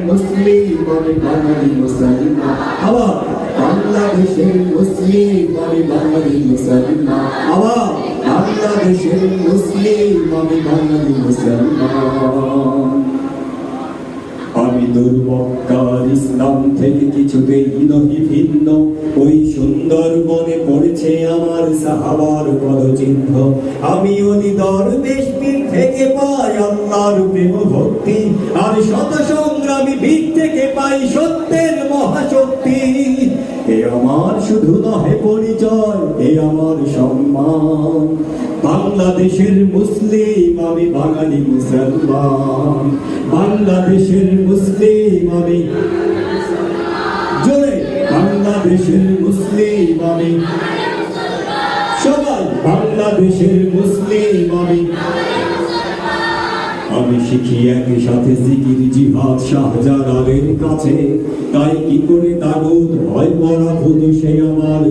মুসলিম আমি বাঙালি মুসলমান আবার বাংলাদেশের মুসলিম আমি বাঙালি মুসলমান আবার বাংলাদেশের মুসলিম আমি বাঙালি মুসলমান আমি দুর্বক্কার ইসলাম থেকে কিছুতেই নহি ভিন্ন ওই সুন্দর বনে পড়েছে আমার সাহাবার পদচিহ্ন আমি ওলি দরবেশ পীর থেকে পাই আল্লাহর প্রেম ভক্তি আর শত সংগ্রামী বীর থেকে পাই সত্যের মহাশক্তি এ আমার শুধু নহে পরিচয় এ আমার সম্মান বাংলাদেশের মুসলিম আমি বাঙালি মুসলমান বাংলাদেশের মুসলিম আমি জোরে বাংলাদেশের মুসলিম আমি সবাই বাংলাদেশের মুসলিম আমি শিখি একই সাথে জিকির জিহাদ শাহজালালের কাছে তাই কি করে তাগুত ভয় পরাভূত সে আমার